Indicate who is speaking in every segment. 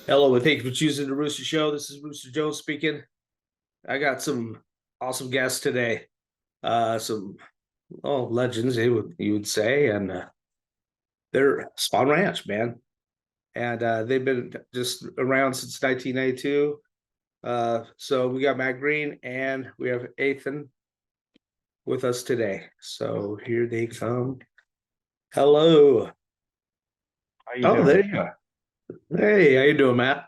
Speaker 1: Hello, and thank you for choosing the Rooster Show. This is Rooster Jones speaking. I got some awesome guests today. Some legends, you would say, and they're Spahn Ranch, man, and they've been just around since 1992. So we got Matt Green and we have Athan with us today. So here they come. Hello.
Speaker 2: How you
Speaker 1: Oh,
Speaker 2: doing?
Speaker 1: there you are. Hey, how you doing, Matt?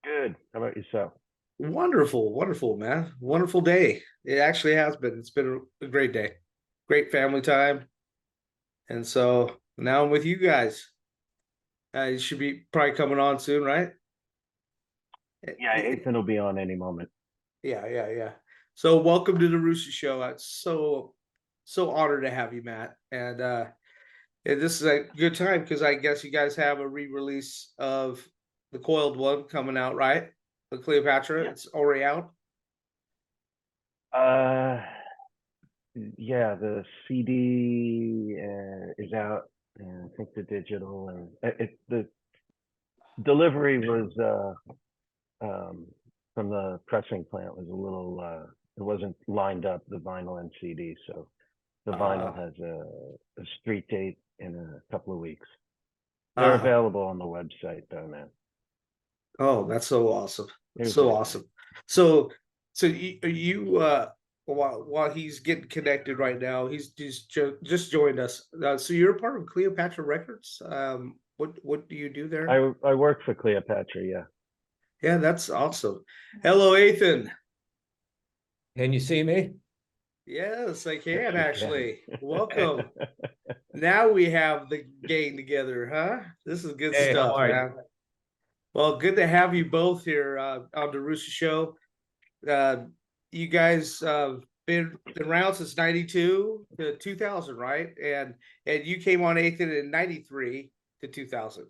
Speaker 2: Good. How about yourself?
Speaker 1: Wonderful, wonderful, man. Wonderful day. It actually has been. It's been a great day. Great family time. And so now I'm with you guys. You should be probably coming on soon, right?
Speaker 2: Yeah, Ethan will be on any moment.
Speaker 1: Yeah, yeah, yeah. So welcome to the Rooster Show. I'm so honored to have you, Matt. And this is a good time because I guess you guys have a re-release of the Coiled one coming out, right? The Cleopatra.
Speaker 2: Yeah.
Speaker 1: It's already out.
Speaker 2: Uh, yeah, the CD is out, and I think the digital and the delivery was um, from the pressing plant was a little it wasn't lined up the vinyl and CD, so the vinyl
Speaker 1: Uh
Speaker 2: has a street date in a couple of weeks. They're
Speaker 1: uh
Speaker 2: available on the website though now.
Speaker 1: Oh, that's so awesome.
Speaker 2: Here's
Speaker 1: So
Speaker 2: Ethan.
Speaker 1: awesome. So so you while he's getting connected right now, just joined us. So you're part of Cleopatra Records. What do you do there?
Speaker 2: I work for Cleopatra, yeah.
Speaker 1: Yeah, that's awesome. Hello, Ethan.
Speaker 3: Can you see me?
Speaker 1: Yes, I
Speaker 2: Yes,
Speaker 1: can
Speaker 2: you can.
Speaker 1: actually. Welcome. Now we have the gang together, huh? This is good
Speaker 3: Hey, how
Speaker 1: stuff,
Speaker 3: are you?
Speaker 1: man. Well, good to have you both here on the Rooster Show. uh, you guys been around since 92 to 2000, right? And you came on Athan in 93 to 2000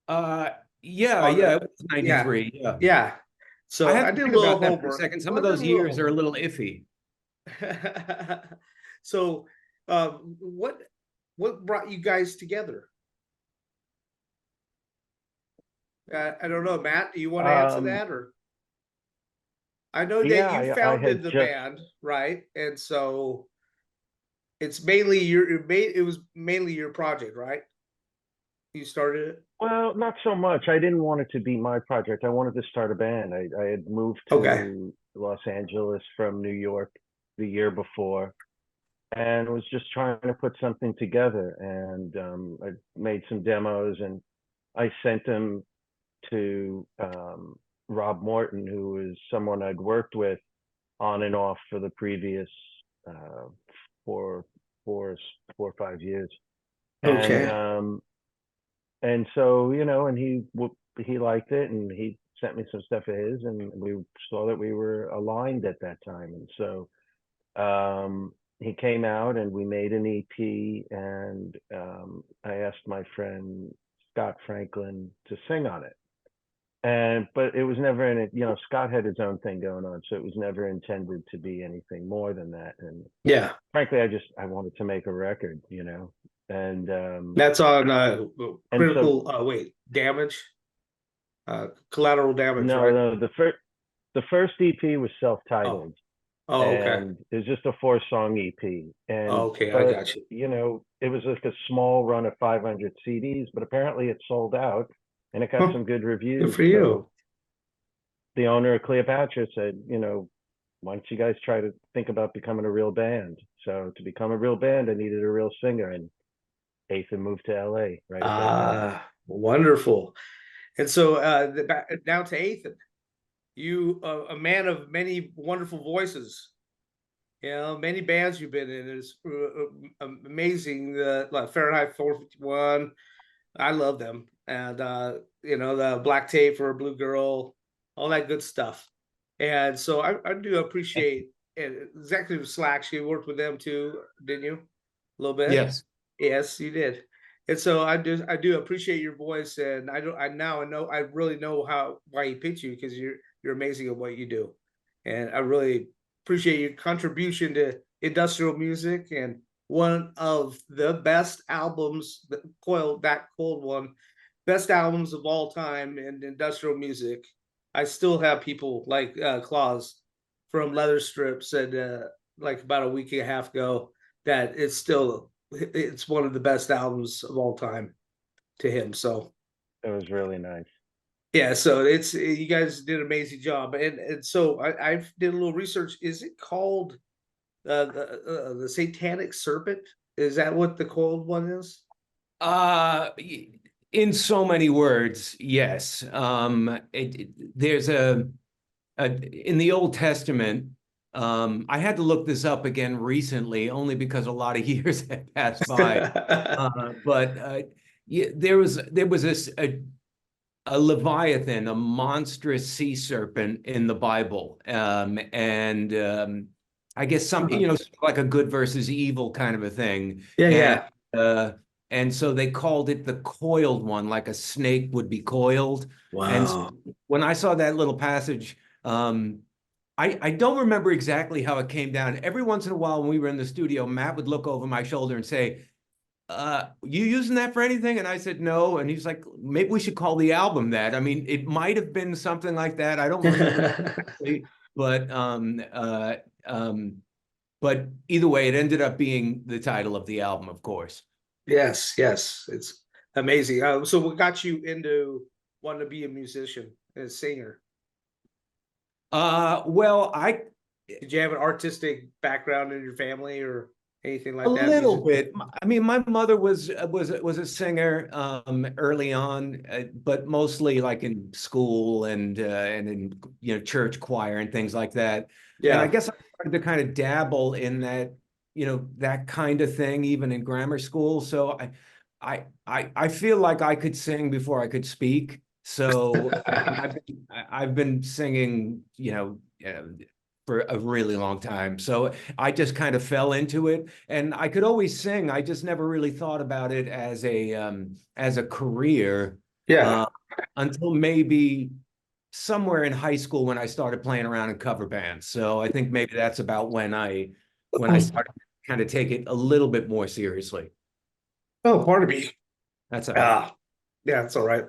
Speaker 3: Uh, yeah,
Speaker 1: on
Speaker 3: yeah,
Speaker 1: the
Speaker 3: it was
Speaker 1: yeah,
Speaker 3: 93. Yeah.
Speaker 1: yeah.
Speaker 3: I
Speaker 1: So
Speaker 3: had
Speaker 1: I
Speaker 3: to
Speaker 1: did a
Speaker 3: think
Speaker 1: little
Speaker 3: about that for a
Speaker 1: homework.
Speaker 3: second. Some
Speaker 1: Well,
Speaker 3: of
Speaker 1: I did a
Speaker 3: those
Speaker 1: little
Speaker 3: years are a
Speaker 1: homework.
Speaker 3: little iffy.
Speaker 1: So what brought you guys together? I don't know, Matt, do you want to answer
Speaker 2: um,
Speaker 1: that? Or I know that
Speaker 2: yeah,
Speaker 1: you
Speaker 2: I had
Speaker 1: founded the
Speaker 2: just
Speaker 1: band, right? And so it's mainly it was mainly your project, right? You started it.
Speaker 2: well, not so much. I didn't want it to be my project. I wanted to start a band. I had moved
Speaker 1: Okay.
Speaker 2: to Los Angeles from New York the year before and was just trying to put something together. And I made some demos and I sent them to Rob Morton, who is someone I'd worked with on and off for the previous uh, four, four, 4 or 5 years. And
Speaker 1: Okay.
Speaker 2: um, and so and he liked it, and he sent me some stuff of his, and we saw that we were aligned at that time, and so he came out and we made an EP, and I asked my friend Scott Franklin to sing on it. And but it was never in it, Scott had his own thing going on, so it was never intended to be anything more than that. And
Speaker 1: Yeah.
Speaker 2: frankly, I wanted to make a record. And
Speaker 1: That's on
Speaker 2: and so
Speaker 1: critical wait, damage, collateral damage,
Speaker 2: no,
Speaker 1: right?
Speaker 2: no, the first EP was
Speaker 1: Oh.
Speaker 2: self-titled,
Speaker 1: Oh, okay.
Speaker 2: and it's just a 4-song EP. And
Speaker 1: Okay, I
Speaker 2: but
Speaker 1: got you.
Speaker 2: it was like a small run of 500 CDs, but apparently it sold out, and it got
Speaker 1: Huh,
Speaker 2: some good
Speaker 1: good
Speaker 2: reviews.
Speaker 1: for
Speaker 2: So
Speaker 1: you.
Speaker 2: the owner of Cleopatra said, why don't you guys try to think about becoming a real band? So to become a real band, I needed a real singer, and Athan moved to LA right at that time.
Speaker 1: Wonderful. And so now to Athan, you a man of many wonderful voices. You know, many bands you've been in is amazing. Like Fahrenheit 451, I love them, and the Black Tape for a Blue Girl, all that good stuff. And so I do appreciate and Executive Slacks. You worked with them too, didn't you? A little bit.
Speaker 3: Yes.
Speaker 1: Yes, you did. And so I do appreciate your voice, and I know I really know why he picked you because you're amazing at what you do, and I really appreciate your contribution to industrial music and one of the best albums, that Coiled one, best albums of all time in industrial music, I still have people like Claus from Leather Strips and like about a week and a half ago that it's one of the best albums of all time to him. So
Speaker 2: It was really nice.
Speaker 1: yeah, so it's you guys did an amazing job, and so I did a little research. Is it called the Satanic Serpent? Is that what the Coiled one is?
Speaker 3: In so many words, yes. There's in the Old Testament. I had to look this up again recently, only because a lot of years had passed by. But yeah, there was a Leviathan, a monstrous sea serpent in the Bible, and I guess like a good versus evil kind of a thing.
Speaker 1: Yeah,
Speaker 3: And
Speaker 1: yeah.
Speaker 3: and so they called it the coiled one, like a snake would be coiled. And so
Speaker 1: Wow.
Speaker 3: when I saw that little passage, I don't remember exactly how it came down. Every once in a while, when we were in the studio, Matt would look over my shoulder and say, you using that for anything? And I said, no. And he's like, maybe we should call the album that. I mean, it might have been something like that. I don't remember exactly, but but either way, it ended up being the title of the album, of course.
Speaker 1: Yes, yes, it's amazing. So what got you into wanting to be a musician and a singer?
Speaker 3: Well,
Speaker 1: Did you have an artistic background in your family or anything
Speaker 3: a
Speaker 1: like that?
Speaker 3: little
Speaker 1: Music?
Speaker 3: bit. I mean, my mother was a singer early on, but mostly like in school and in church choir and things like that. And I
Speaker 1: Yeah.
Speaker 3: guess I started to kind of dabble in that that kind of thing even in grammar school. So I feel like I could sing before I could speak. So I've been singing for a really long time. So I just kind of fell into it, and I could always sing. I just never really thought about it as a career
Speaker 1: Yeah.
Speaker 3: uh, until maybe somewhere in high school when I started playing around in cover bands. So I think maybe that's about when I started to kind of take it a little bit more seriously.
Speaker 1: Oh, pardon me.
Speaker 3: That's all right.
Speaker 1: Ah, yeah, that's all right.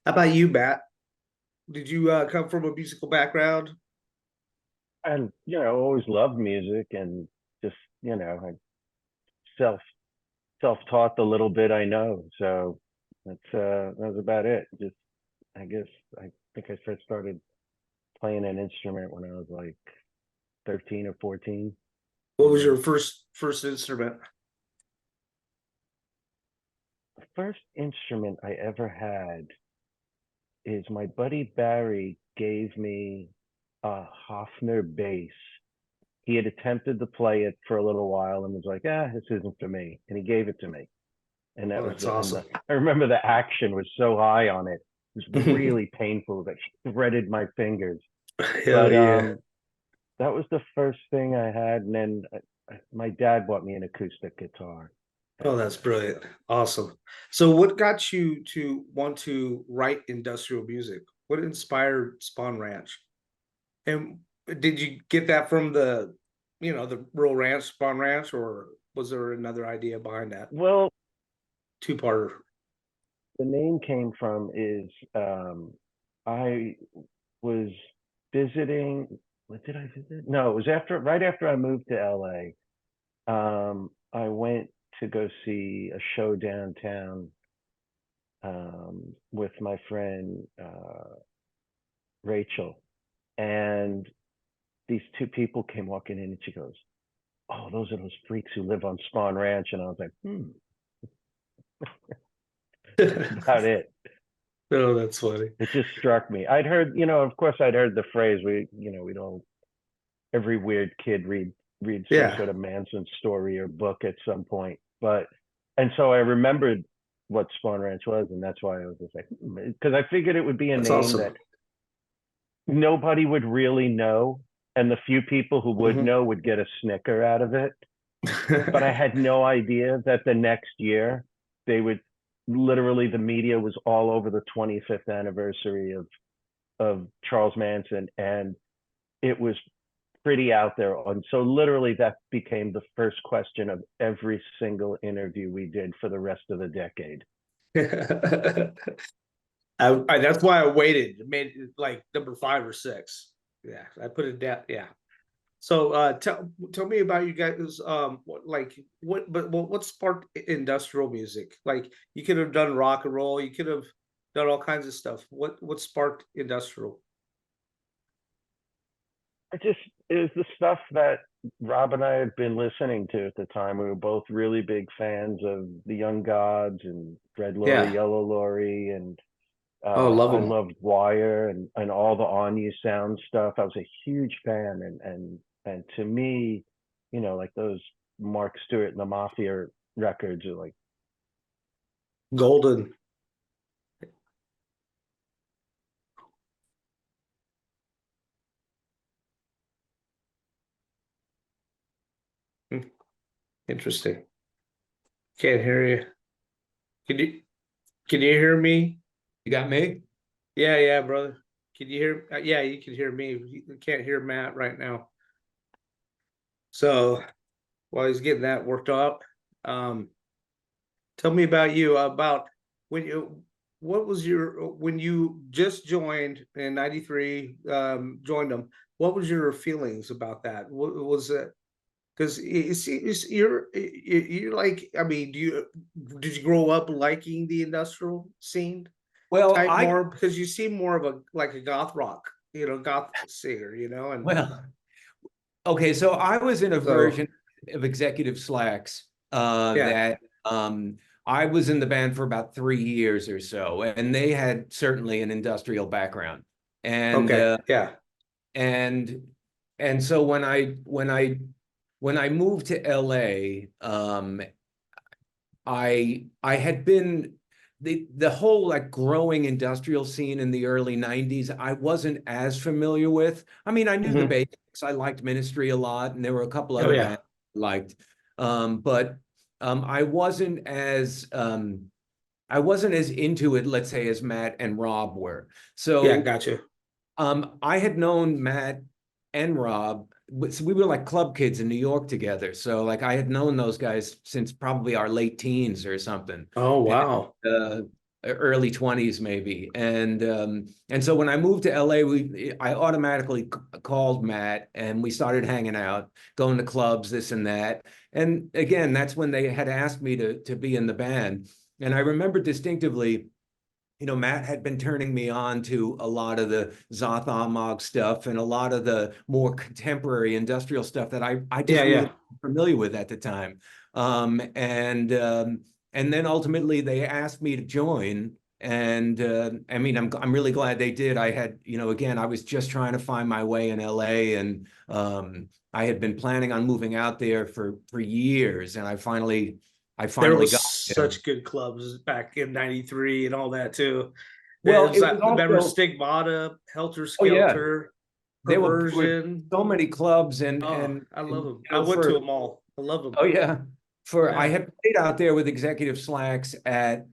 Speaker 1: How about you, Matt? Did you come from a musical background?
Speaker 2: And always loved music, and just I self self-taught the little bit I know. So that was about it. Just I guess I think I first started playing an instrument when I was like 13 or 14.
Speaker 1: What was
Speaker 2: And
Speaker 1: your first instrument?
Speaker 2: the first instrument I ever had is my buddy Barry gave me a Hofner bass. He had attempted to play it for a little while and was like, this isn't for me. And he gave it to me. And that
Speaker 1: Oh,
Speaker 2: was
Speaker 1: that's awesome.
Speaker 2: I remember the action was so high on it. It was really painful that threaded my fingers.
Speaker 1: Hell
Speaker 2: But
Speaker 1: yeah.
Speaker 2: that was the first thing I had. And then my dad bought me an acoustic guitar.
Speaker 1: Oh,
Speaker 2: And
Speaker 1: that's brilliant. Awesome. So what got you to want to write industrial music? What inspired Spahn Ranch? And did you get that from the rural ranch, Spahn Ranch, or was there another idea behind that?
Speaker 2: well,
Speaker 1: Two-parter.
Speaker 2: the name came from is I was visiting. What did I visit? No, it was right after I moved to LA. I went to go see a show downtown with my friend Rachel, and these two people came walking in, and she goes, "Oh, those are those freaks who live on Spahn Ranch," and I was like, That's about it.
Speaker 1: Oh, that's funny.
Speaker 2: It just struck me. I'd heard, of course, I'd heard the phrase. We'd all every weird kid read some
Speaker 1: Yeah,
Speaker 2: sort of Manson story or book at some point. And so I remembered what Spahn Ranch was, and that's why I was just like, because I figured it would be a
Speaker 1: that's
Speaker 2: name
Speaker 1: awesome.
Speaker 2: that nobody would really know, and the few people who would know would get a snicker out of it. But I had no idea that the next year they would literally the media was all over the 25th anniversary of Charles Manson, and it was pretty out there. And so literally that became the first question of every single interview we did for the rest of the decade.
Speaker 1: That's why I waited. It made it like number 5 or 6. Yeah, I put it down. Yeah. So tell me about you guys. What sparked industrial music? Like you could have done rock and roll. You could have done all kinds of stuff. What sparked industrial?
Speaker 2: It was the stuff that Rob and I had been listening to at the time. We were both really big fans of the Young Gods and Red Laurie,
Speaker 1: Yeah.
Speaker 2: Yellow Laurie, and
Speaker 1: Oh, love
Speaker 2: I
Speaker 1: them.
Speaker 2: loved Wire and all the On You Sound stuff. I was a huge fan, and to me, like those Mark Stewart and the Mafia records are like,
Speaker 1: Golden. Hmm, interesting. Can't hear you. Can you can you hear me?
Speaker 3: You got me?
Speaker 1: Yeah, yeah, brother. Can you hear? Yeah, you can hear me. You can't hear Matt right now. So while he's getting that worked up, um, tell me about you. About when you, what was your when you just joined in '93? Joined them. What was your feelings about that? What was it? Because you see, you're like, I mean, did you grow up liking the industrial scene
Speaker 3: Well,
Speaker 1: type more? Because you seem more of a like a goth rock, goth singer, and
Speaker 3: well, okay, so I was in a
Speaker 1: so
Speaker 3: version of Executive Slacks
Speaker 1: yeah,
Speaker 3: that I was in the band for about 3 years or so, and they had certainly an industrial background. And
Speaker 1: okay, yeah,
Speaker 3: and and so when I moved to LA, I had been the whole like growing industrial scene in the early 90s, I wasn't as familiar with. I mean, I knew the
Speaker 1: hmm,
Speaker 3: basics. I liked Ministry a lot, and there were a couple
Speaker 1: oh
Speaker 3: other
Speaker 1: yeah,
Speaker 3: bands I liked. But I wasn't as into it, let's say, as Matt and Rob were.
Speaker 1: yeah,
Speaker 3: So
Speaker 1: gotcha.
Speaker 3: I had known Matt and Rob. So we were like club kids in New York together. So like I had known those guys since probably our late teens or something,
Speaker 1: Oh
Speaker 3: and
Speaker 1: wow,
Speaker 3: early 20s maybe. And so when I moved to LA, I automatically called Matt and we started hanging out, going to clubs, this and that. And again, that's when they had asked me to be in the band. And I remember distinctively, Matt had been turning me on to a lot of the Zoth stuff and a lot of the more contemporary industrial stuff that I
Speaker 1: yeah,
Speaker 3: just really
Speaker 1: yeah.
Speaker 3: wasn't familiar with at the time. And then ultimately they asked me to join. And I mean, I'm really glad they did. I had, again, I was just trying to find my way in LA, and I had been planning on moving out there for years, and I
Speaker 1: There
Speaker 3: finally
Speaker 1: was
Speaker 3: got there.
Speaker 1: such good clubs back in '93 and all that too. It
Speaker 3: Well,
Speaker 1: was
Speaker 3: it was
Speaker 1: that, remember
Speaker 3: also,
Speaker 1: Stigmata, Helter
Speaker 3: oh yeah,
Speaker 1: Skelter,
Speaker 3: there were
Speaker 1: Perversion.
Speaker 3: so many clubs, and
Speaker 1: Oh,
Speaker 3: and,
Speaker 1: I love
Speaker 3: and
Speaker 1: them. I went to them all. I love them.
Speaker 3: oh yeah, for I
Speaker 1: Yeah,
Speaker 3: had played out there with Executive Slacks at,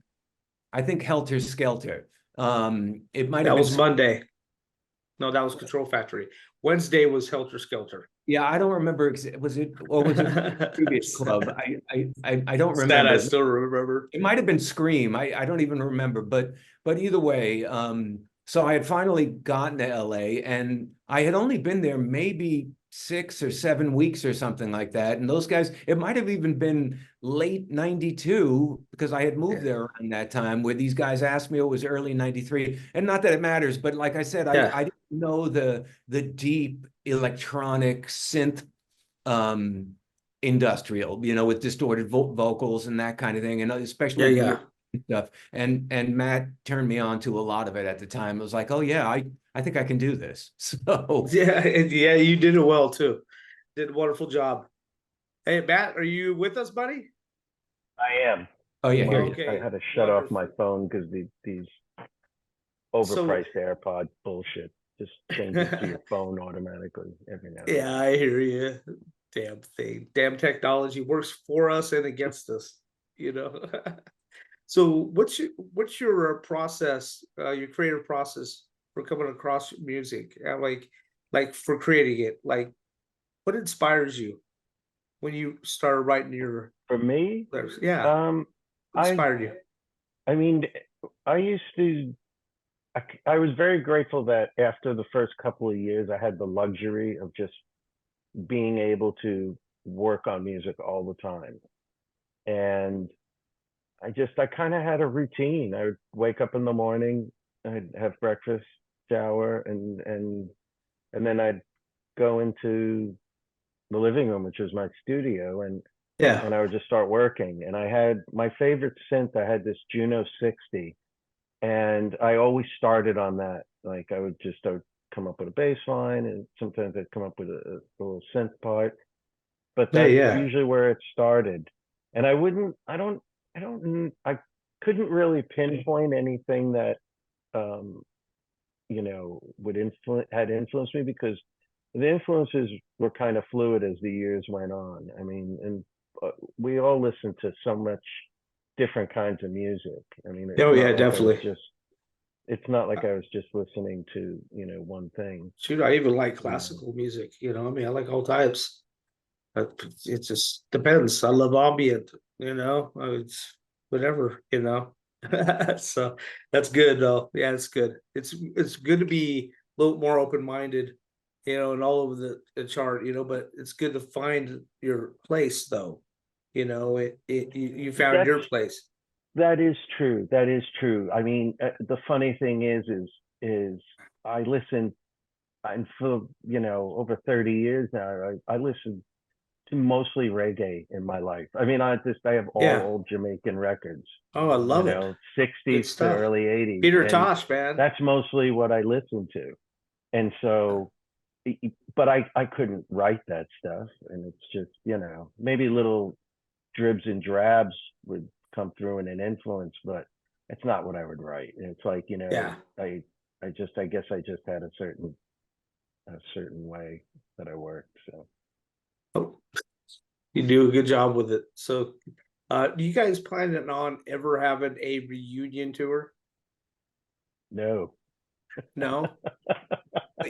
Speaker 3: I think, Helter Skelter. It might have
Speaker 1: that
Speaker 3: been,
Speaker 1: was Monday. No, that was Control Factory. Wednesday was Helter Skelter.
Speaker 3: yeah, I don't remember. Was it, or was it previous club? I don't
Speaker 1: That I
Speaker 3: remember.
Speaker 1: still remember.
Speaker 3: It might have been Scream. I don't even remember. But either way, so I had finally gotten to LA, and I had only been there maybe 6 or 7 weeks or something like that. And those guys, it might have even been late 92, because I had moved
Speaker 1: Yeah,
Speaker 3: there around that time, where these guys asked me. It was early 93. And not that it matters, but like I said,
Speaker 1: yeah,
Speaker 3: I didn't know the deep electronic synth um industrial, with distorted vocals and that kind of thing, and
Speaker 1: yeah,
Speaker 3: especially the
Speaker 1: yeah.
Speaker 3: European stuff. And Matt turned me on to a lot of it at the time. It was like, oh yeah, I think I can do this. So
Speaker 1: Yeah, yeah, you did it well too. Did a wonderful job. Hey, Matt, are you with us, buddy?
Speaker 2: I am.
Speaker 3: oh yeah, here you.
Speaker 2: I
Speaker 1: Okay,
Speaker 2: had to shut off my
Speaker 1: wonderful.
Speaker 2: phone because these
Speaker 1: So,
Speaker 2: overpriced AirPod bullshit just changes to your phone automatically every now and
Speaker 1: yeah,
Speaker 2: then.
Speaker 1: I hear you. Damn thing. Damn technology works for us and against us, you know. So what's your process, your creative process for coming across music? Like for creating it? Like what inspires you when you started writing your
Speaker 2: For me,
Speaker 1: letters? Yeah,
Speaker 2: um,
Speaker 1: what
Speaker 2: I
Speaker 1: inspired you?
Speaker 2: I mean, I used to, I was very grateful that after the first couple of years, I had the luxury of just being able to work on music all the time. And I kind of had a routine. I would wake up in the morning, I'd have breakfast, shower, and then I'd go into the living room, which was my studio,
Speaker 1: Yeah.
Speaker 2: and I would just start working. And I had my favorite synth. I had this Juno 60, and I always started on that. Like I would come up with a bass line, and sometimes I'd come up with a little synth part. But
Speaker 1: Yeah.
Speaker 2: that's
Speaker 1: Yeah.
Speaker 2: usually where it started. And I couldn't really pinpoint anything that um, would had influenced me, because the influences were kind of fluid as the years went on. I mean, and we all listened to so much different kinds of music. I mean,
Speaker 1: Oh yeah, definitely.
Speaker 2: it's not like I was just listening to, one thing.
Speaker 1: Shoot, I even like
Speaker 2: You know.
Speaker 1: classical music. I mean, I like all types. It just depends. I love ambient. It's whatever. So that's good though. Yeah, it's good. It's good to be a little more open minded. And all over the chart. But it's good to find your place though. You found
Speaker 2: That's
Speaker 1: your place.
Speaker 2: that is true. That is true. I mean, the funny thing is I listen, and for over 30 years now, I listen to mostly reggae in my life. I mean, I have all
Speaker 1: Yeah.
Speaker 2: old Jamaican records,
Speaker 1: Oh, I love it.
Speaker 2: 60s
Speaker 1: Good
Speaker 2: to
Speaker 1: stuff.
Speaker 2: early 80s,
Speaker 1: Peter
Speaker 2: and
Speaker 1: Tosh, man.
Speaker 2: that's mostly what I listen to. And so, but I couldn't write that stuff, and it's just maybe little dribs and drabs would come through in an influence, but it's not what I would write. And it's like
Speaker 1: Yeah.
Speaker 2: I guess I just had a certain way that I worked. So
Speaker 1: Oh, you do a good job with it. So, do you guys planning on ever having a reunion tour?
Speaker 2: no.
Speaker 1: No?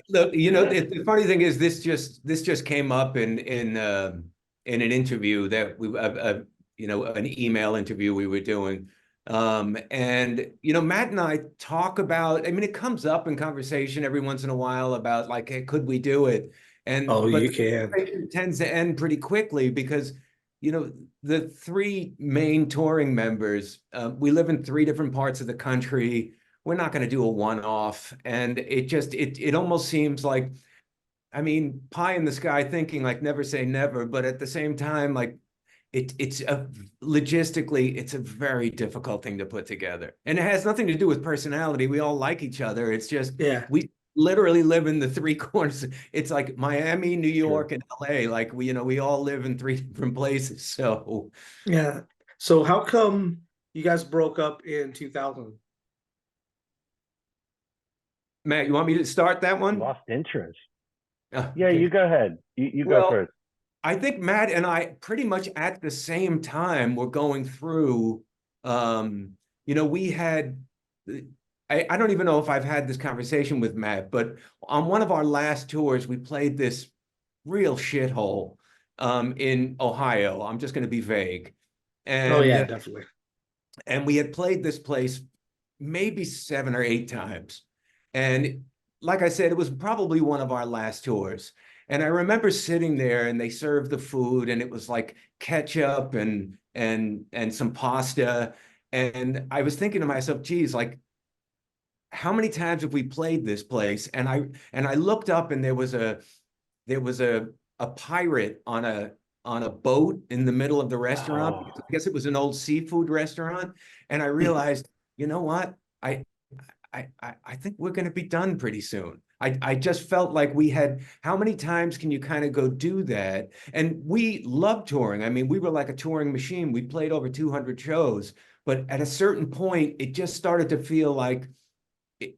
Speaker 3: Look, the funny thing is this just came up in an interview that an email interview we were doing. And Matt and I talk about, I mean, it comes up in conversation every once in a while about like, hey, could we do it?
Speaker 1: Oh,
Speaker 3: But
Speaker 1: you
Speaker 3: the
Speaker 1: can.
Speaker 3: conversation tends to end pretty quickly because the three main touring members, we live in three different parts of the country. We're not going to do a one-off, and it almost seems like, I mean, pie in the sky thinking, like never say never, but at the same time, like logistically, it's a very difficult thing to put together, and it has nothing to do with personality. We all like each other. It's just
Speaker 1: Yeah.
Speaker 3: we literally live in the three corners. It's like Miami, New
Speaker 2: True.
Speaker 3: York, and LA. Like we all live in three different places. So
Speaker 1: Yeah. So how come you guys broke up in 2000?
Speaker 3: Matt, you want me to start that one?
Speaker 2: Lost interest. Yeah,
Speaker 3: Okay.
Speaker 2: you go ahead. You go
Speaker 3: Well,
Speaker 2: first.
Speaker 3: I think Matt and I pretty much at the same time were going through, we had, I don't even know if I've had this conversation with Matt, but on one of our last tours, we played this real shithole in Ohio. I'm just going to be vague.
Speaker 1: Oh
Speaker 3: And,
Speaker 1: yeah,
Speaker 3: uh,
Speaker 1: definitely.
Speaker 3: and we had played this place maybe 7 or 8 times. And like I said, it was probably one of our last tours. And I remember sitting there and they served the food and it was like ketchup and some pasta. And I was thinking to myself, geez, like how many times have we played this place? And I looked up and there was a pirate on a boat in the middle of the restaurant.
Speaker 2: Oh,
Speaker 3: I guess it was an old seafood restaurant. And I realized, you know what? I think we're going to be done pretty soon. I just felt like we had, how many times can you kind of go do that? And we love touring. I mean, we were like a touring machine. We played over 200 shows, but at a certain point, it just started to feel like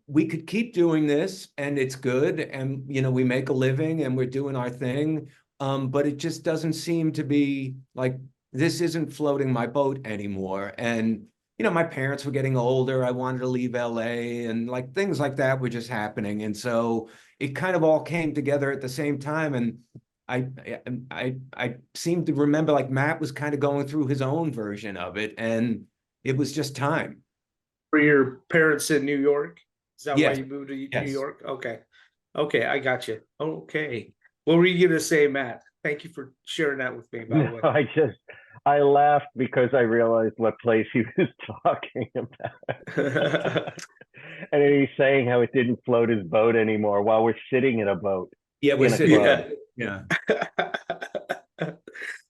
Speaker 3: we could keep doing this and it's good. And, we make a living and we're doing our thing. But it just doesn't seem to be like, this isn't floating my boat anymore. And, my parents were getting older. I wanted to leave LA and like things like that were just happening. And so it kind of all came together at the same time. And I seem to remember like Matt was kind of going through his own version of it and it was just time.
Speaker 1: Were your parents in New York? Is that why
Speaker 3: Yes,
Speaker 1: you moved to New
Speaker 3: yes.
Speaker 1: York? Okay. Okay, I got you. Okay. What were you gonna say, Matt? Thank you for sharing that with me, by the
Speaker 2: No,
Speaker 1: way.
Speaker 2: I laughed because I realized what place he was talking about. And then he's saying how it didn't float his boat anymore while we're sitting in a boat
Speaker 3: Yeah, we're
Speaker 2: in a
Speaker 3: sitting.
Speaker 2: club.
Speaker 3: Yeah.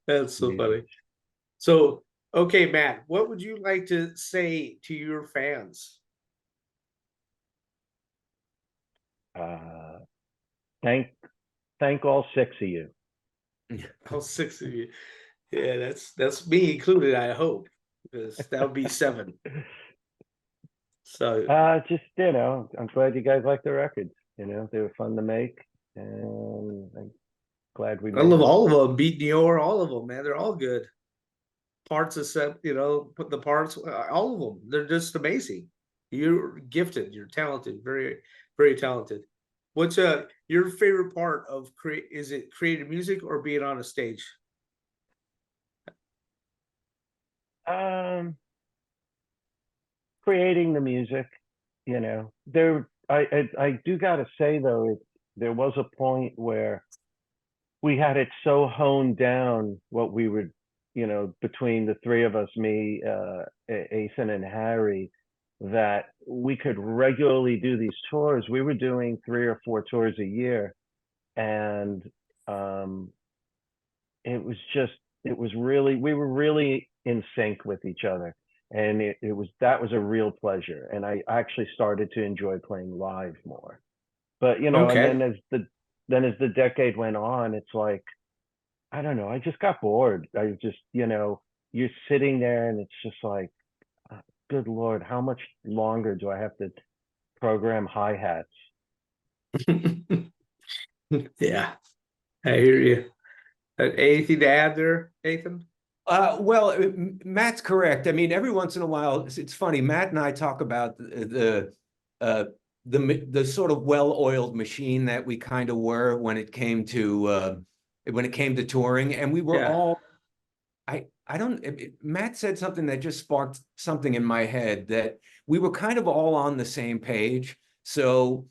Speaker 1: That's so
Speaker 2: Jesus.
Speaker 1: funny. So, okay, Matt, what would you like to say to your fans?
Speaker 2: Uh, thank all six of you.
Speaker 1: All six of you. Yeah, that's me included, I hope, because that would be seven. So
Speaker 2: Just I'm glad you guys like the records. They were fun to make, and I'm glad we
Speaker 1: I
Speaker 2: made
Speaker 1: love
Speaker 2: them.
Speaker 1: all of them. Beat Dior, all of them, man. They're all good. Parts except, put the parts, all of them. They're just amazing. You're gifted. You're talented. Very, very talented. What's your favorite part of create? Is it creating music or being on a stage?
Speaker 2: Um, Creating the music, I do gotta say though, there was a point where we had it so honed down what we would, between the three of us, me, Athan, and Harry, that we could regularly do these tours. We were doing 3 or 4 tours a year, and um, we were really in sync with each other, and that was a real pleasure. And I actually started to enjoy playing live more. But and
Speaker 1: Okay.
Speaker 2: then as the decade went on, it's like, I don't know, I just got bored. I just, you're sitting there and it's just like, good Lord, how much longer do I have to program hi-hats?
Speaker 1: Yeah, I hear you. Anything to add there, Nathan?
Speaker 3: Well, Matt's correct. I mean, every once in a while, it's funny. Matt and I talk about the sort of well-oiled machine that we kind of were when it came to touring, and we were
Speaker 1: Yeah.
Speaker 3: all. I don't. Matt said something that just sparked something in my head, that we were kind of all on the same page. So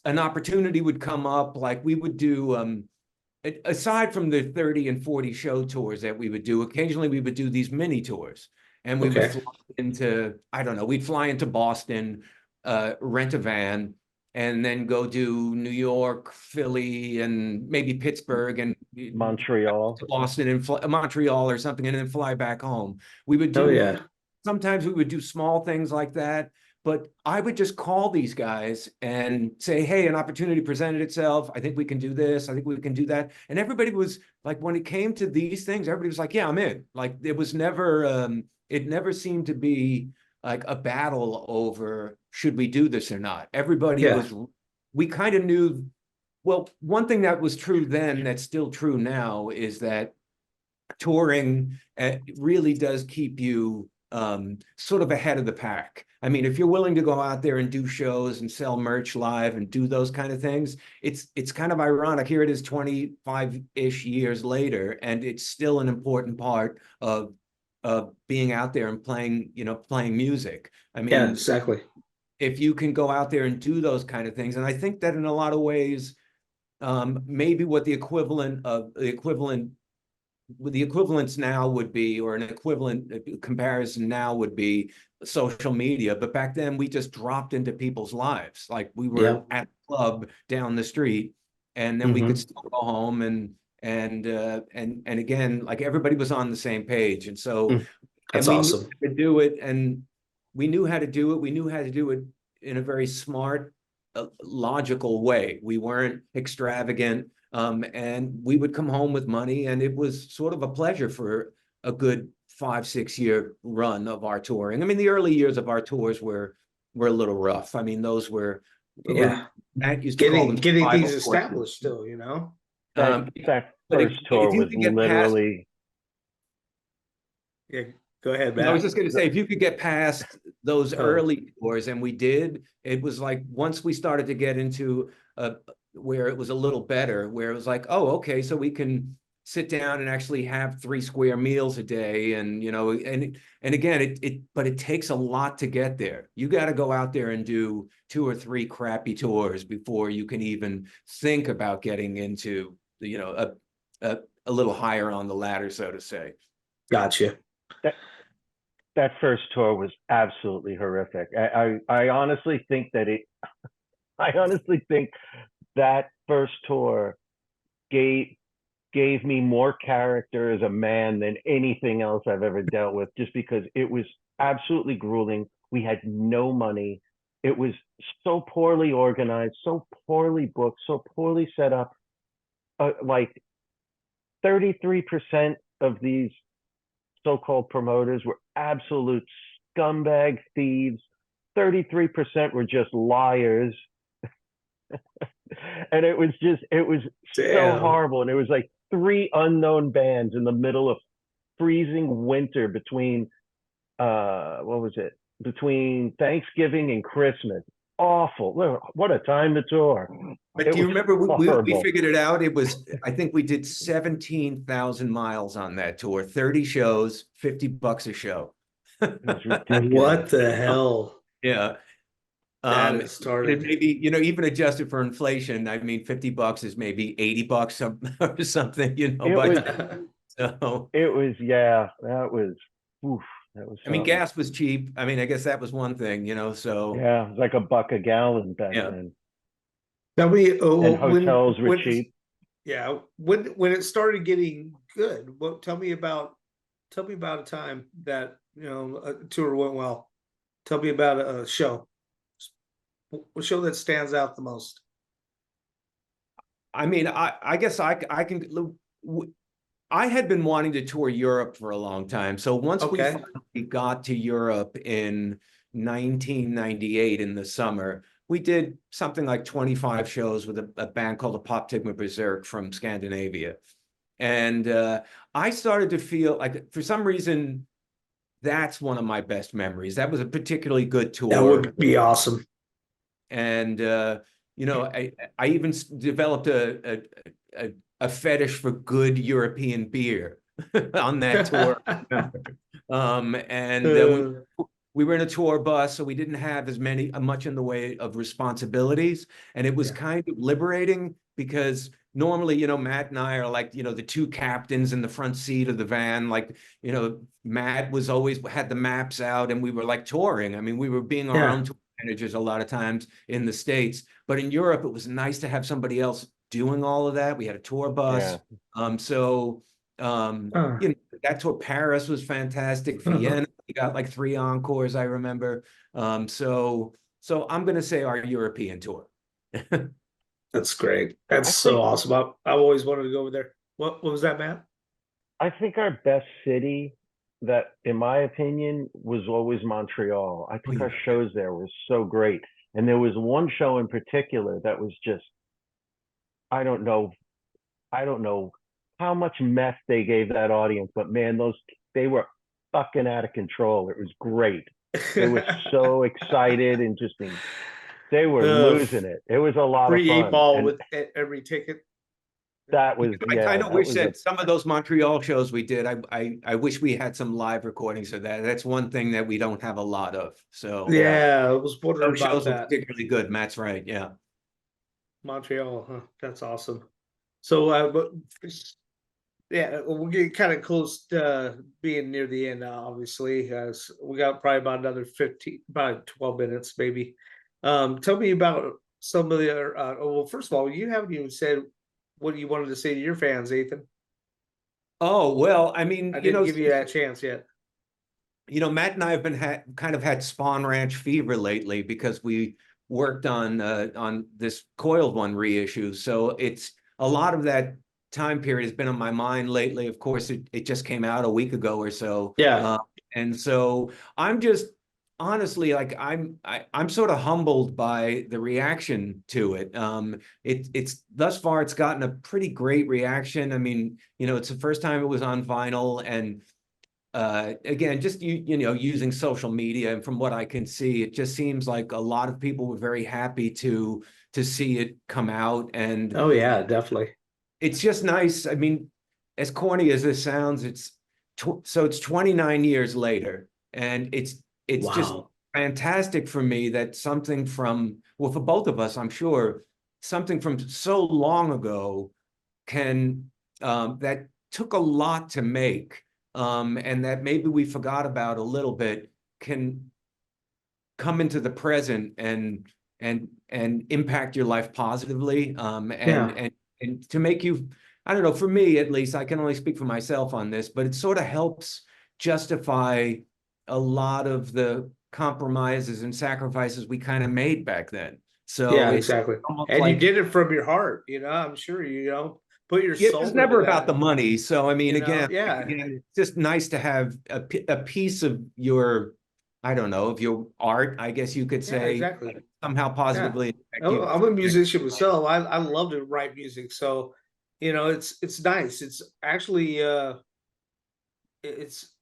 Speaker 3: an opportunity would come up, like we would do. Aside from the 30 and 40 show tours that we would do, occasionally we would do these mini tours, and we would
Speaker 1: Okay.
Speaker 3: fly into, I don't know, we'd fly into Boston, rent a van, and then go do New York, Philly, and maybe Pittsburgh, and
Speaker 2: Montreal.
Speaker 3: Boston and Montreal or something, and then fly back home. We would
Speaker 1: Oh
Speaker 3: do,
Speaker 1: yeah.
Speaker 3: sometimes we would do small things like that. But I would just call these guys and say, hey, an opportunity presented itself. I think we can do this. I think we can do that. And everybody was like, when it came to these things, everybody was like, yeah, I'm in. Like, it never seemed to be like a battle over should we do this or not.
Speaker 1: Yeah.
Speaker 3: We kind of knew, well, one thing that was true then that's still true now is that touring really does keep you sort of ahead of the pack. I mean, if you're willing to go out there and do shows and sell merch live and do those kind of things, it's kind of ironic. Here it is 25-ish years later, and it's still an important part of being out there and playing music. I
Speaker 1: Yeah,
Speaker 3: mean,
Speaker 1: exactly.
Speaker 3: if you can go out there and do those kind of things, and I think that in a lot of ways, maybe what the equivalence now would be, or an equivalent comparison now would be social media. But back then we just dropped into people's lives. Like we
Speaker 1: Yeah.
Speaker 3: were at a club down the street, and then we could still go home and again, like everybody was on the same page. And so, and
Speaker 1: That's
Speaker 3: we knew
Speaker 1: awesome.
Speaker 3: how to do it, and we knew how to do it. We knew how to do it in a very smart, logical way. We weren't extravagant. And we would come home with money, and it was sort of a pleasure for a good 5-6 year run of our touring. I mean, the early years of our tours were a little rough. I mean, those were
Speaker 1: Yeah.
Speaker 3: Matt used to call them
Speaker 1: Getting things
Speaker 3: survival courses.
Speaker 1: established still,
Speaker 2: That that
Speaker 3: But
Speaker 2: first tour
Speaker 3: if you
Speaker 2: was
Speaker 3: could get past,
Speaker 2: literally.
Speaker 1: Yeah. Go ahead,
Speaker 3: I was
Speaker 1: Matt.
Speaker 3: just going to say, if you could get past those
Speaker 1: Oh,
Speaker 3: early tours, and we did, it was like once we started to get into where it was a little better, where it was like, oh, okay, so we can sit down and actually have 3 square meals a day. And, you know, and again, but it takes a lot to get there. You got to go out there and do 2 or 3 crappy tours before you can even think about getting into, you know, a little higher on the ladder, so to say.
Speaker 1: Gotcha.
Speaker 2: That first tour was absolutely horrific. I honestly think that I honestly think that first tour gave me more character as a man than anything else I've ever dealt with, just because it was absolutely grueling. We had no money. It was so poorly organized, so poorly booked, so poorly set up. Like 33% of these so-called promoters were absolute scumbag thieves. 33% were just liars. And it was so horrible. And it was like 3 unknown bands in the middle of freezing winter between between Thanksgiving and Christmas. Awful. What a time to tour.
Speaker 3: But do you remember we figured it out? It was, I think we did 17,000 miles on that tour, 30 shows, $50 a show.
Speaker 1: What the hell?
Speaker 3: Yeah.
Speaker 1: That it started.
Speaker 3: Maybe, you know, even adjusted for inflation, I mean, $50 is maybe $80 or something, you know.
Speaker 2: It was, yeah, that was, oof.
Speaker 3: I mean, gas was cheap. I mean, I guess that was one thing, you know, so.
Speaker 2: Yeah, it was like $1 a gallon back then.
Speaker 1: Tell me,
Speaker 2: and hotels were cheap.
Speaker 1: Yeah, when it started getting good, tell me about a time that, you know, a tour went well. Tell me about a show. What show that stands out the most?
Speaker 3: I mean, I guess I can. I had been wanting to tour Europe for a long time. So once we finally got to Europe in 1998 in the summer, we did something like 25 shows with a band called the Poptigma Berserk from Scandinavia. And I started to feel like, for some reason, that's one of my best memories. That was a particularly good tour.
Speaker 1: That would be awesome.
Speaker 3: And, you know, I even developed a fetish for good European beer on that tour. We were in a tour bus, so we didn't have as much in the way of responsibilities. And it was kind of liberating, because normally, you know, Matt and I are like, you know, the 2 captains in the front seat of the van. Like, you know, Matt was always had the maps out, and we were like touring. I mean, we were being our own tour managers a lot of times in the States, but in Europe, it was nice to have somebody else doing all of that. We had a tour bus. You know, that tour, Paris was fantastic. Vienna, we got like 3 encores, I remember. So I'm going to say our European tour.
Speaker 1: That's great. That's so awesome. I've always wanted to go over there. What was that, Matt?
Speaker 2: I think our best city, that in my opinion, was always Montreal. I think our shows there were so great. And there was one show in particular that was just, I don't know how much mess they gave that audience, but man, they were fucking out of control. It was great. They were so excited and just they were losing it. It was a lot of fun.
Speaker 1: Free 8-ball with every ticket.
Speaker 2: That was,
Speaker 3: I kind of wish that some of those Montreal shows we did, I wish we had some live recordings of that. That's one thing that we don't have a lot of. So
Speaker 1: I was wondering
Speaker 3: those shows were particularly good. Matt's right. Yeah.
Speaker 1: Montreal, huh? That's awesome. So, we're getting kind of close to being near the end now, obviously, as we got probably about another 12 minutes, maybe. Tell me about some of the other, well, first of all, you haven't even said what you wanted to say to your fans, Athan.
Speaker 3: Oh, well, I mean,
Speaker 1: I didn't give you that chance yet.
Speaker 3: You know, Matt and I have been kind of had Spahn Ranch fever lately, because we worked on this Coiled one reissue. So it's a lot of that time period has been on my mind lately. Of course, it just came out a week ago or so. And so I'm just honestly, like, I'm sort of humbled by the reaction to it. It's thus far, it's gotten a pretty great reaction. I mean, you know, it's the first time it was on vinyl, and again, just you know, using social media, and from what I can see, it just seems like a lot of people were very happy to see it come out. And
Speaker 1: oh yeah, definitely.
Speaker 3: It's just nice. I mean, as corny as this sounds, so it's 29 years later, and it's just
Speaker 1: Wow.
Speaker 3: fantastic for me that something from, well, for both of us, I'm sure, something from so long ago can that took a lot to make, and that maybe we forgot about a little bit, can come into the present and impact your life positively,
Speaker 1: Yeah.
Speaker 3: and to make you, I don't know, for me at least, I can only speak for myself on this, but it sort of helps justify a lot of the compromises and sacrifices we kind of made back then. So
Speaker 1: Yeah,
Speaker 3: it's
Speaker 1: exactly.
Speaker 3: almost
Speaker 1: And you
Speaker 3: like,
Speaker 1: did it from your heart, I'm sure, put your
Speaker 3: it was
Speaker 1: soul into
Speaker 3: never about the
Speaker 1: that,
Speaker 3: money. So I mean, again,
Speaker 1: yeah.
Speaker 3: it's just nice to have a piece of your, I don't know, of your art, I guess you could
Speaker 1: Yeah,
Speaker 3: say,
Speaker 1: exactly.
Speaker 3: somehow
Speaker 1: Yeah.
Speaker 3: positively affect you.
Speaker 1: I'm a musician myself. I love to write music. So, it's nice. It's actually it's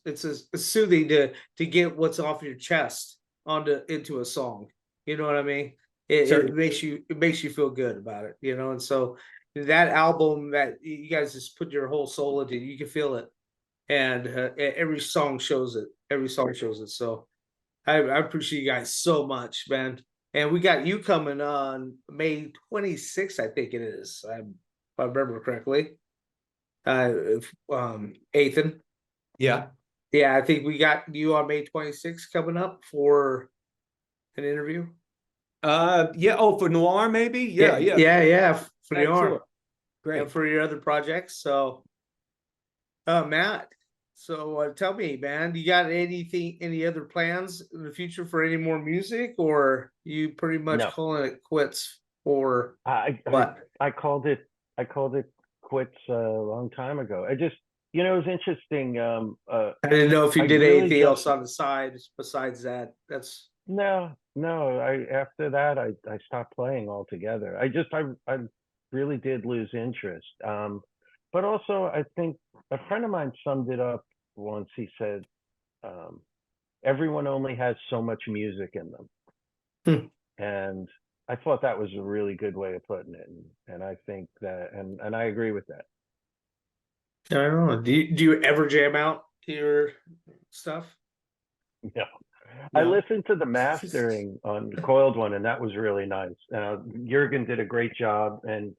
Speaker 1: it's soothing to get what's off your chest onto into a song. You know what I mean? It
Speaker 3: Certainly.
Speaker 1: makes you feel good about it, and so that album that you guys just put your whole soul into, you can feel it. And every song shows it. Every song shows it. So I appreciate you guys so much, man. And we got you coming on May 26th, I think it is. If I remember correctly. Athan.
Speaker 3: Yeah.
Speaker 1: Yeah, I think we got you on May 26th coming up for an interview.
Speaker 3: Yeah. Oh, for Noir, maybe? Yeah, yeah.
Speaker 1: Yeah, for the
Speaker 3: Yeah,
Speaker 1: arm
Speaker 3: sure. Great.
Speaker 1: and for your other projects. So, Matt, so tell me, man, you got any other plans in the future for any more music, or you pretty much
Speaker 2: No,
Speaker 1: calling it quits, or
Speaker 2: I
Speaker 1: what?
Speaker 2: I called it quits a long time ago. I just, it was interesting.
Speaker 1: I didn't know if you
Speaker 2: I
Speaker 1: did
Speaker 2: really
Speaker 1: anything
Speaker 2: just
Speaker 1: else on the side besides that. That's
Speaker 2: no. I After that, I stopped playing altogether. I really did lose interest. But also, I think a friend of mine summed it up once. He said, um, "Everyone only has so much music in them,"
Speaker 1: Hmm.
Speaker 2: and I thought that was a really good way of putting it, and I think that, and I agree with that.
Speaker 1: I don't know. Do you ever jam out to your stuff?
Speaker 2: Yeah. I
Speaker 1: No.
Speaker 2: listened to the mastering on the Coiled one, and that was really nice. Jurgen did a great job, and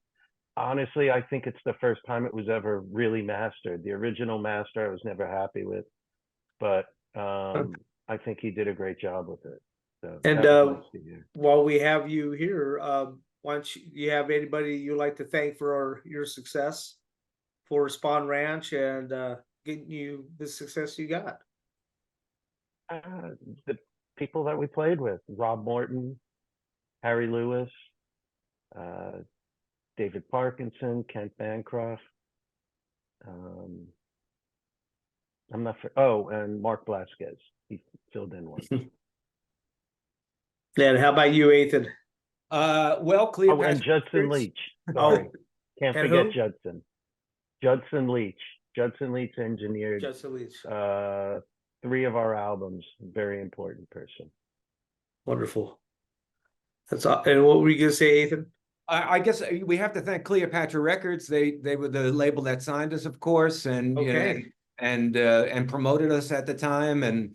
Speaker 2: honestly, I think it's the first time it was ever really mastered. The original master, I was never happy with, but I think he did a great job with it. So
Speaker 1: And
Speaker 2: that was nice to hear.
Speaker 1: while we have you here, why don't you have anybody you'd like to thank for your success for Spahn Ranch and getting you the success you got?
Speaker 2: Uh, the people that we played with: Rob Morton, Harry Lewis, uh, David Parkinson, Kent Bancroft. Um, I'm not. Oh, and Mark Blasquez. He filled in once.
Speaker 1: And how about you, Ethan?
Speaker 3: Well,
Speaker 2: Oh, and
Speaker 3: Cleopatra
Speaker 2: Judson
Speaker 3: Records.
Speaker 2: Leach.
Speaker 1: Oh,
Speaker 2: Sorry, can't
Speaker 1: and
Speaker 2: forget
Speaker 1: who?
Speaker 2: Judson. Judson Leach. Judson Leach engineered
Speaker 1: Justin Leach.
Speaker 2: 3 of our albums. Very important person.
Speaker 1: Wonderful. That's all. And what were you gonna say, Ethan?
Speaker 3: I guess we have to thank Cleopatra Records. They were the label that signed us, of course, and
Speaker 1: Okay.
Speaker 3: and promoted us at the time. And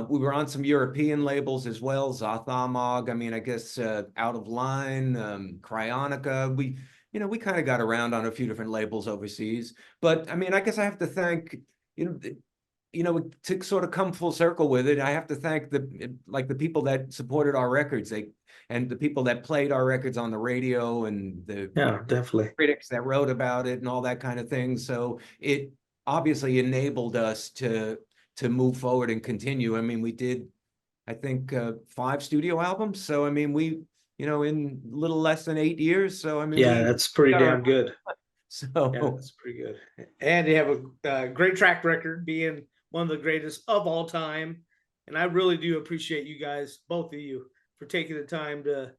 Speaker 3: we were on some European labels as well, Zothamog. I mean, I guess Out of Line, Cryonica. We kind of got around on a few different labels overseas. But I mean, I guess I have to thank, to sort of come full circle with it, I have to thank the people that supported our records. And the people that played our records on the radio, and the
Speaker 1: Yeah, definitely.
Speaker 3: critics that wrote about it and all that kind of thing. So it obviously enabled us to move forward and continue. I mean, we did, I think, 5 studio albums. So I mean, we, in a little less than 8 years. So I mean,
Speaker 1: Yeah,
Speaker 3: we
Speaker 1: that's pretty
Speaker 3: got our,
Speaker 1: damn good.
Speaker 3: so
Speaker 1: Yeah, that's pretty good. And you have a great track record, being one of the greatest of all time. And I really do appreciate you guys, both of you, for taking the time to,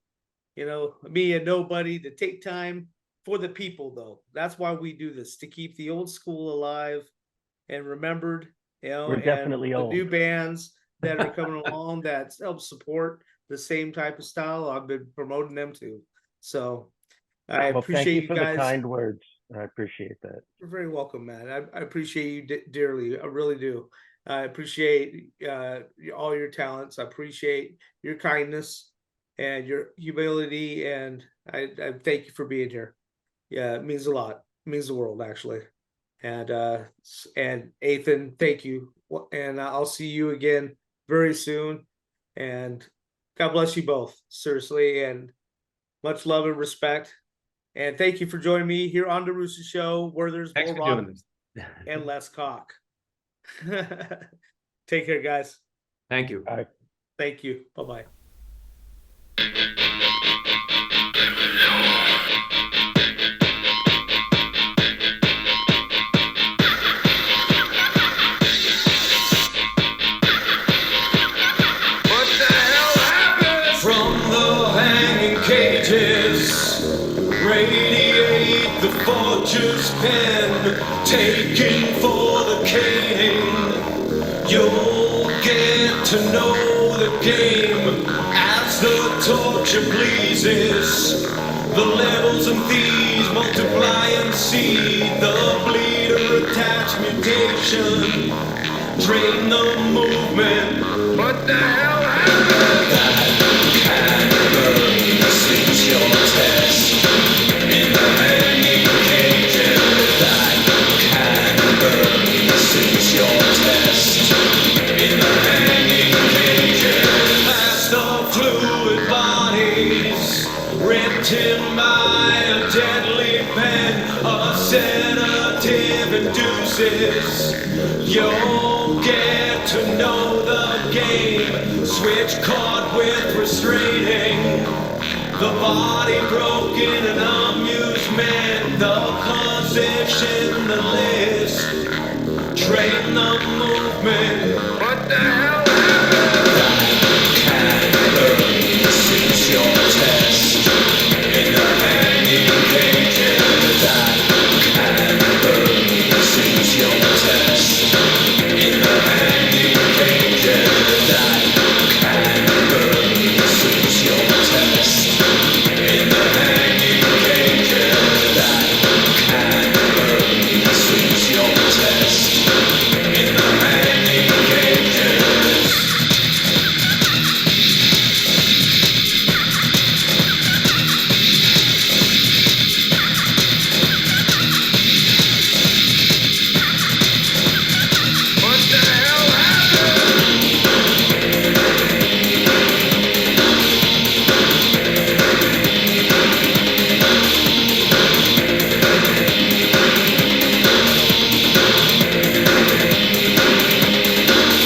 Speaker 1: me and nobody, to take time for the people, though. That's why we do this, to keep the old school alive and remembered,
Speaker 2: We're
Speaker 1: and
Speaker 2: definitely
Speaker 1: the
Speaker 2: old.
Speaker 1: new bands that are coming along that help support the same type of style. I've been promoting them too. So I
Speaker 2: Well, thank
Speaker 1: appreciate
Speaker 2: you
Speaker 1: you
Speaker 2: for the
Speaker 1: guys.
Speaker 2: kind words. I appreciate that.
Speaker 1: You're very welcome, man. I appreciate you dearly. I really do. I appreciate all your talents. I appreciate your kindness and your humility, and I thank you for being here. Yeah, it means a lot. It means the world, actually. And Athan, thank you. And I'll see you again very soon. And God bless you both, seriously, and much love and respect. And thank you for joining me here on the Roosta Show, where there's
Speaker 3: Thanks
Speaker 1: more
Speaker 3: for doing
Speaker 1: rock
Speaker 3: this.
Speaker 1: and less cock. Take care, guys.
Speaker 3: Thank you.
Speaker 1: Thank you. Bye-bye.
Speaker 4: From the hanging cages, radiate the forger's pen, taken for the caning. You'll get to know the game as the torture pleases. The levels and thieves multiply and seed. The bleeder attach mutation, drain the movement. What the hell happened? This is your test. In the hanging cages, that can burn. This is your test. In the hanging cages, past the fluid bodies, written by a deadly pen, a sedative induces. You'll get to know the game, switch caught with restraining. The body broken in amusement, the position, the list, train the movement. What the hell happened? That can burn. This is your test. In the hanging cages, that can burn. This is your test. In the hanging cages, that can burn. This is your test. In the hanging cages, that can burn. This is your test. In the hanging cages. What the hell happened?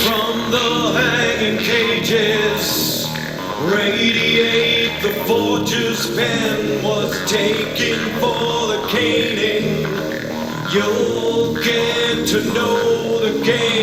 Speaker 4: From the hanging cages, radiate the forger's pen was taken for the caning. You'll get to know the game.